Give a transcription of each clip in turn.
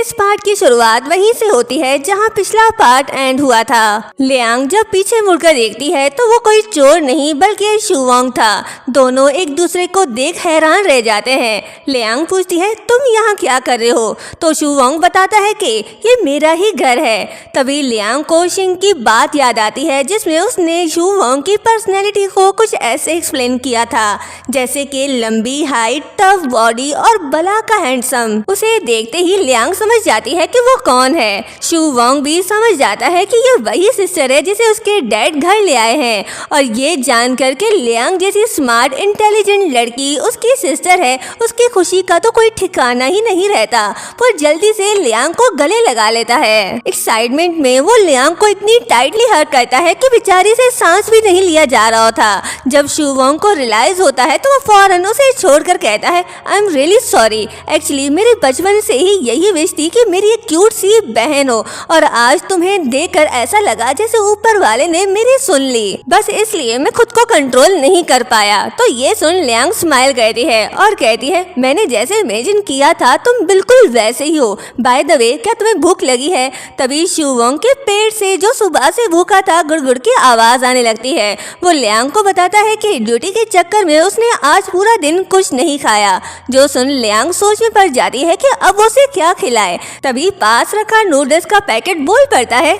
इस पार्ट की शुरुआत वहीं से होती है जहां पिछला पार्ट एंड हुआ था। लियांग जब पीछे मुड़कर देखती है तो वो कोई चोर नहीं बल्कि शू वोंग था। दोनों एक दूसरे को देख हैरान रह जाते हैं। लियांग पूछती है तुम यहाँ क्या कर रहे हो, तो शू वोंग बताता है कि ये मेरा ही घर है। तभी लियांग को शिंग की बात याद आती है जिसमें उसने शू वोंग की पर्सनैलिटी को कुछ ऐसे एक्सप्लेन किया था जैसे कि लंबी हाइट, टफ बॉडी और भला का हैंडसम। उसे देखते ही लियांग समझ जाती है कि वो कौन है। शू वोंग भी समझ जाता है कि ये वही सिस्टर है जिसे उसके डैड घर ले आए हैं और ये जानकर के लियांग जैसी स्मार्ट इंटेलिजेंट लड़की उसकी सिस्टर है, उसकी खुशी का तो कोई ठिकाना ही नहीं रहता। वो जल्दी से लियांग को गले लगा लेता है। एक्साइटमेंट में वो लियांग को इतनी टाइटली हग करता है कि बेचारी से सांस भी नहीं लिया जा रहा था। जब शू वोंग को रियलाइज होता है तो वो फौरन उसे छोड़कर कहता है I am really sorry, actually मेरे बचपन से ही यही विश थी कि मेरी एक क्यूट सी बहन हो और आज तुम्हें देखकर ऐसा लगा जैसे ऊपर वाले ने मेरी सुन ली, बस इसलिए मैं खुद को कंट्रोल नहीं कर पाया। तो ये सुन लियांग स्माइल करती है और कहती है मैंने जैसे इमेजिन किया था तुम बिल्कुल वैसे ही हो। बाय द वे क्या तुम्हें भूख लगी है? तभी शू वोंग के पेट से जो सुबह से भूखा था गुड़गुड़ की आवाज आने लगती है। वो लियांग को बताता है कि ड्यूटी के चक्कर में उसने आज पूरा दिन कुछ नहीं खाया। जो सुन लियांग सोच में पड़ जाती है कि अब उसे क्या खिलाए। तभी पास रखा नूडल्स का पैकेट बोल पड़ता है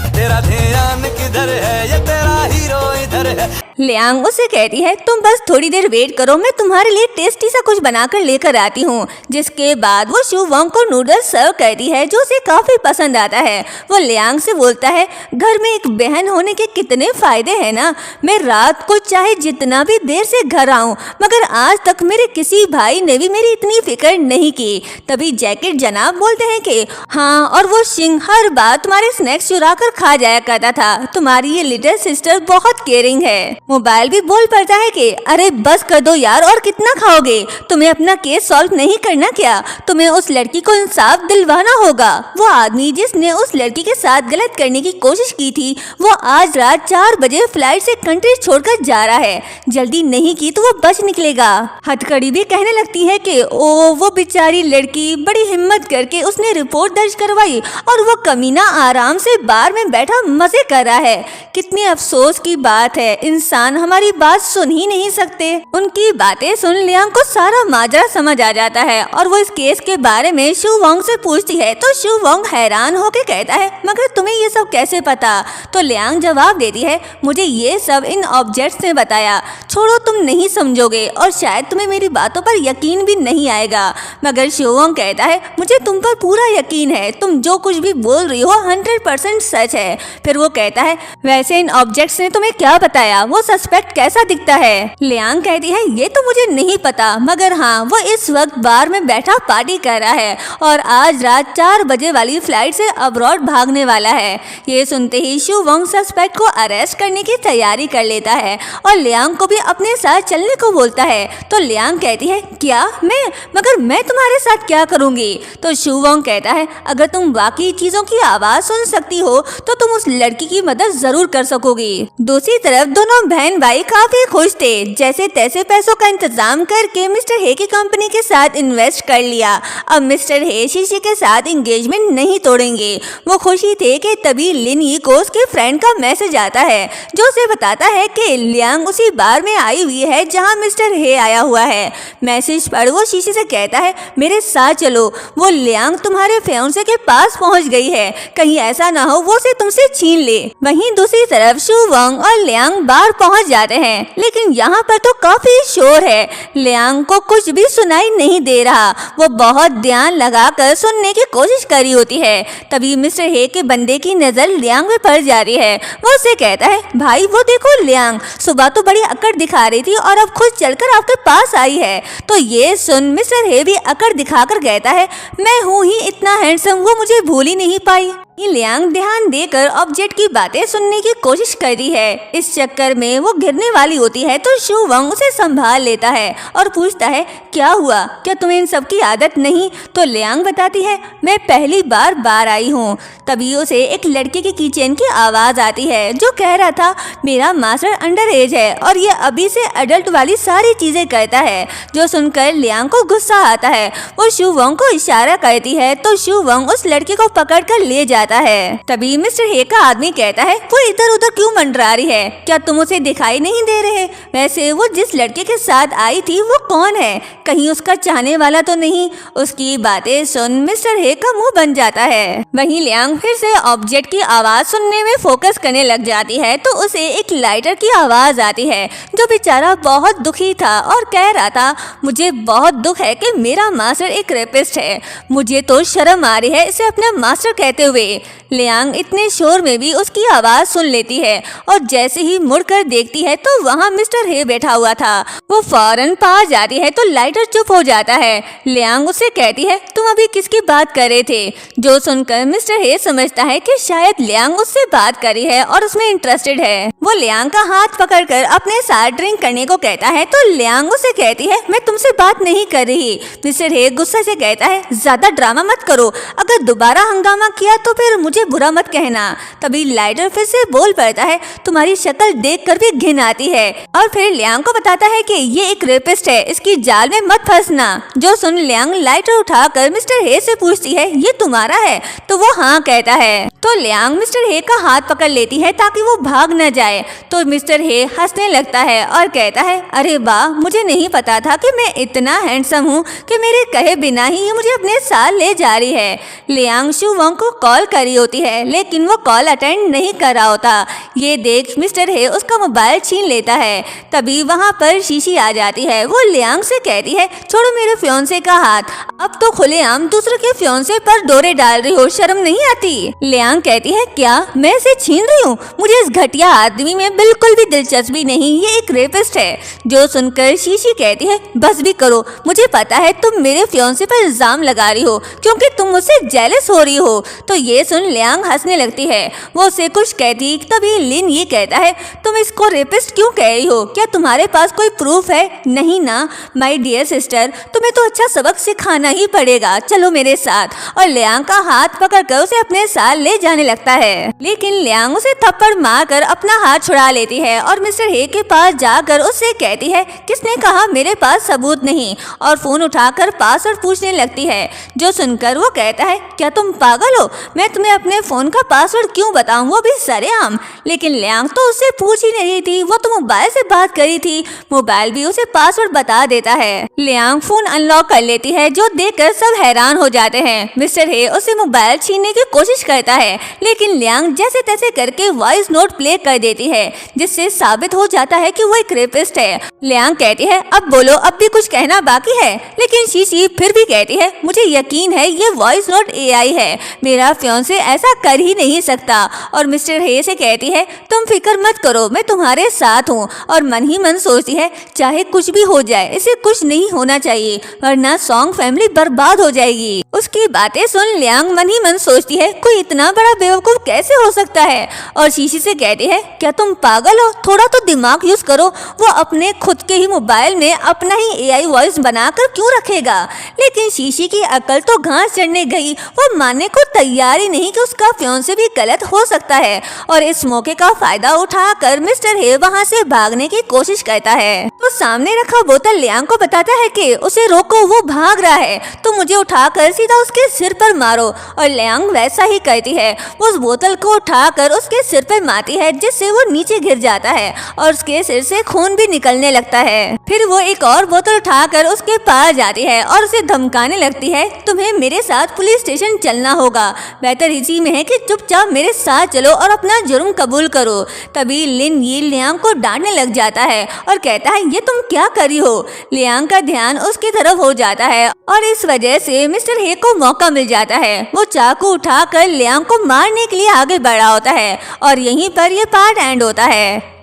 तेरा ध्यान किधर है, ये तेरा हीरो इधर है। लियांग उसे कहती है तुम बस थोड़ी देर वेट करो, मैं तुम्हारे लिए टेस्टी सा कुछ बनाकर लेकर आती हूँ। जिसके बाद वो शू वोंग को नूडल्स सर्व करती है जो उसे काफी पसंद आता है। वो लियांग से बोलता है घर में एक बहन होने के कितने फायदे हैं ना। मैं रात को चाहे जितना भी देर से घर आऊँ मगर आज तक मेरे किसी भाई ने भी मेरी इतनी फिक्र नहीं की। तभी जैकेट जनाब बोलते हैं कि हाँ, और वो शिंग हर बार तुम्हारे स्नैक्स चुरा कर खा जाया करता था। तुम्हारी ये लिटिल सिस्टर बहुत केयरिंग है। मोबाइल भी बोल पड़ता है कि अरे बस कर दो यार, और कितना खाओगे? तुम्हें अपना केस सॉल्व नहीं करना क्या? तुम्हें उस लड़की को इंसाफ दिलवाना होगा। वो आदमी जिसने उस लड़की के साथ गलत करने की कोशिश की थी वो आज रात 4 बजे फ्लाइट से कंट्री छोड़कर जा रहा है। जल्दी नहीं की तो वो बच निकलेगा। हथकड़ी भी कहने लगती है कि ओ वो बेचारी लड़की, बड़ी हिम्मत करके उसने रिपोर्ट दर्ज करवाई और वो कमीना आराम से बार में बैठा मजे कर रहा है। कितनी अफसोस की बात है, इंसान हमारी बात सुन ही नहीं सकते। उनकी बातें सुन लियांग को सारा माजरा समझ आ जाता है और वो इस केस के बारे में शू वोंग से पूछती है तो शू वोंग हैरान होकर कहता है मगर तुम्हें ये सब कैसे पता? तो लियांग जवाब देती है मुझे ये सब इन ऑब्जेक्ट्स ने बताया। छोड़ो, तुम नहीं समझोगे और शायद तुम्हें मेरी बातों पर यकीन भी नहीं आएगा। मगर शू वोंग कहता है मुझे तुम पर पूरा यकीन है, तुम जो कुछ भी बोल रही हो 100% सच है। फिर वो कहता है वैसे इन ऑब्जेक्ट्स ने तुम्हें क्या बताया? वो सस्पेक्ट कैसा दिखता है? लियांग कहती है ये तो मुझे नहीं पता, मगर हाँ वो इस वक्त बार में बैठा पार्टी कर रहा है और आज रात 4 बजे वाली फ्लाइट से अब्रॉड भागने वाला है। ये सुनते ही शू वोंग सस्पेक्ट को अरेस्ट करने की तैयारी कर लेता है और लियांग को भी अपने साथ चलने को बोलता है। तो लियांग कहती है क्या मगर मैं तुम्हारे साथ क्या करूंगी? तो शू वोंग कहता है अगर तुम बाकी चीजों की आवाज सुन सकती हो तो तुम उस लड़की की मदद जरूर कर सकोगी। दूसरी तरफ दोनों बहन भाई काफी खुश थे। जैसे तैसे पैसों का इंतजाम करके मिस्टर हे की कंपनी के साथ इन्वेस्ट कर लिया। अब मिस्टर हे शीशी के साथ एंगेजमेंट नहीं तोड़ेंगे। वो खुशी थे कि तभी लिन यी को उसके फ्रेंड का मैसेज आता है जो उसे बताता है कि लियांग उसी बार में आई हुई है जहां मिस्टर हे आया हुआ है। मैसेज पढ़ वो शीशी से कहता है मेरे साथ चलो, वो लियांग तुम्हारे फियांसे के पास पहुंच गई है, कहीं ऐसा ना हो वो उसे तुमसे छीन ले। वहीं दूसरी तरफ शू वोंग और लियांग बार पहुंच जाते हैं लेकिन यहाँ पर तो काफी शोर है। लियांग को कुछ भी सुनाई नहीं दे रहा। वो बहुत ध्यान लगाकर सुनने की कोशिश करी होती है। तभी मिस्टर हे के बंदे की नजर लियांग में पड़ जा रही है। वो उसे कहता है भाई वो देखो लियांग सुबह तो बड़ी अकड़ दिखा रही थी और अब खुद चलकर आपके पास आई है। तो ये सुन मिस्टर हे भी अकड़ दिखाकर कहता है मैं हूँ ही इतना हैंडसम, वो मुझे भूल ही नहीं पाई। लियांग ध्यान देकर ऑब्जेक्ट की बातें सुनने की कोशिश करती है। इस चक्कर में वो गिरने वाली होती है तो शू वंग उसे संभाल लेता है और पूछता है क्या हुआ, क्या तुम्हें इन सब की आदत नहीं? तो लियांग बताती है मैं पहली बार आई हूँ। तभी उसे एक लड़के की कीचेन की आवाज आती है जो कह रहा था मेरा मास्टर अंडर एज है और ये अभी से एडल्ट वाली सारी चीजें करता है। जो सुनकर लियांग को गुस्सा आता है। वो शू वंग को इशारा करती है तो शू वंग उस लड़के को पकड़ कर ले जाता है। तभी मिस्टर हे का आदमी कहता है वो इधर उधर क्यों मंडरा रही है, क्या तुम उसे दिखाई नहीं दे रहे? वैसे वो जिस लड़के के साथ आई थी वो कौन है, कहीं उसका चाहने वाला तो नहीं? उसकी बातें सुन मिस्टर हे का मुंह बन जाता है। वहीं लियांग फिर से ऑब्जेक्ट की आवाज सुनने में फोकस करने लग जाती है तो उसे एक लाइटर की आवाज आती है जो बेचारा बहुत दुखी था और कह रहा था मुझे बहुत दुख है कि मेरा मास्टर एक रेपिस्ट है। मुझे तो शर्म आ रही है इसे अपना मास्टर कहते हुए। लियांग इतने शोर में भी उसकी आवाज सुन लेती है और जैसे ही मुड़कर देखती है तो वहाँ मिस्टर हे बैठा हुआ था। वो फौरन पास जाती है तो लाइटर चुप हो जाता है। लियांग उससे कहती है तुम अभी किसकी बात कर रहे थे? जो सुनकर मिस्टर हे समझता है कि शायद लियांग उससे बात करी है और उसमें इंटरेस्टेड है। वो लियांग का हाथ पकड़कर अपने साथ ड्रिंक करने को कहता है तो लियांग उसे कहती है मैं तुमसे बात नहीं कर रही। मिस्टर हे गुस्से से कहता है ज्यादा ड्रामा मत करो, अगर दोबारा हंगामा किया तो फिर मुझे बुरा मत कहना। तभी लाइटर फिर से बोल पड़ता है तुम्हारी शक्ल देखकर भी घिन आती है और फिर लियांग को बताता है कि ये एक रेपिस्ट है, इसकी जाल में मत फंसना। जो सुन लियांग लाइटर उठाकर मिस्टर हे से पूछती है ये तुम्हारा है? तो वो हाँ कहता है। तो लियांग मिस्टर हे का हाथ पकड़ लेती है ताकि वो भाग न जाए। तो मिस्टर हे हंसने लगता है और कहता है अरे वाह, मुझे नहीं पता था कि मैं इतना हैंडसम हूँ कि मेरे कहे बिना ही ये मुझे अपने साथ ले जा रही है। लियांग शू वंग को कॉल करी होती है लेकिन वो कॉल अटेंड नहीं कर रहा होता। ये देख मिस्टर हे उसका मोबाइल छीन लेता है। तभी वहाँ पर शीशी आ जाती है। वो लियांग से कहती है छोड़ो मेरे फियोंसे का हाथ, अब तो खुलेआम दूसरे के फियोंसे पर डोरे डाल रही हो, शर्म नहीं आती? लियांग कहती है क्या मैं इसे छीन रही हूँ? मुझे इस घटिया आदमी में बिल्कुल भी दिलचस्पी नहीं, ये एक रेपिस्ट है। जो सुनकर शीशी कहती है बस भी करो, मुझे पता है तुम मेरे फियोंसे पर इल्जाम लगा रही हो क्योंकि तुम मुझसे जेलस हो रही हो। तो ये सुन लियांग हंसने लगती है। वो उसे कुछ कहती तभी लिन ये कहता है तुम इसको रेपिस्ट क्यों कह रही हो, क्या तुम्हारे पास कोई प्रूफ है? नहीं ना माय डियर सिस्टर, तुम्हें तो अच्छा सबक सिखाना ही पड़ेगा, चलो मेरे साथ। और लियांग का हाथ पकड़कर उसे अपने साथ ले जाने लगता है लेकिन लियांग उसे थप्पड़ मारकर अपना हाथ छुड़ा लेती है और मिस्टर हे के पास जाकर उससे कहती है किसने कहा मेरे पास सबूत नहीं, और फोन उठाकर पासवर्ड पूछने लगती है। जो सुनकर वो कहता है क्या तुम पागल हो, मैं तुम्हें अपने फोन का पासवर्ड क्यों बताऊं, वो भी सरेआम? लेकिन लियांग तो उससे पूछ ही नहीं थी, वो तो मोबाइल से बात करी थी, मोबाइल भी उसे पासवर्ड बता देता है। लियांग फोन अनलॉक कर लेती है जो देखकर सब हैरान हो जाते हैं। मिस्टर हे उसे मोबाइल छीनने की कोशिश करता है लेकिन लियांग जैसे तैसे करके वॉइस नोट प्ले कर देती है जिससे साबित हो जाता है कि वो एक रेपिस्ट है। लियांग कहती है अब बोलो, अब भी कुछ कहना बाकी है? लेकिन शीशी फिर भी कहती है मुझे यकीन है ये वॉइस नोट एआई है, मेरा फियोंसे ऐसा कर ही नहीं सकता। और मिस्टर हे से कहती है तुम फिक्र मत करो, मैं तुम्हारे साथ हूँ। और मन ही मन सोचती है चाहे कुछ भी हो जाए इसे कुछ नहीं होना चाहिए वरना सॉन्ग फैमिली बर्बाद हो जाएगी। उसकी बातें सुन लियांग मन ही मन सोचती है कोई इतना बड़ा बेवकूफ कैसे हो सकता है। और शीशी से कहती है क्या तुम पागल हो, थोड़ा तो दिमाग यूज करो। वो अपने खुद के ही मोबाइल में अपना ही एआई वॉइस बनाकर क्यों रखेगा? लेकिन शीशी की अकल तो घास चढ़ने गई, वो मानने को तैयार ही नहीं कि उसका फियोंसे भी गलत हो सकता है। और इस मौके का फायदा उठाकर मिस्टर हे वहाँ से भागने की कोशिश करता है। तो सामने रखा बोतल लियांग को बताता है कि उसे रोको, वो भाग रहा है, तो मुझे उठाकर सीधा उसके सिर पर मारो। और लियांग वैसा ही करती है, उस बोतल को उठाकर उसके सिर पर मारती है जिससे वो नीचे गिर जाता है और उसके सिर से खून भी निकलने लगता है। फिर वो एक और बोतल उठाकर उसके पास जाती है और उसे धमकाने लगती है तुम्हें मेरे साथ पुलिस स्टेशन चलना होगा, बेहतर इसी में है कि चुपचाप मेरे साथ चलो और अपना जुर्म कबूल करो। तभी लिन ये लियांग को डांटने लग जाता है और कहता है ये तुम क्या कर रही हो? लियांग का ध्यान उसकी तरफ हो जाता है और इस वजह से मिस्टर हे को मौका मिल जाता है। वो चाकू उठाकर लियांग को मारने के लिए आगे बढ़ा होता है और यहीं पर यह पार्ट एंड होता है।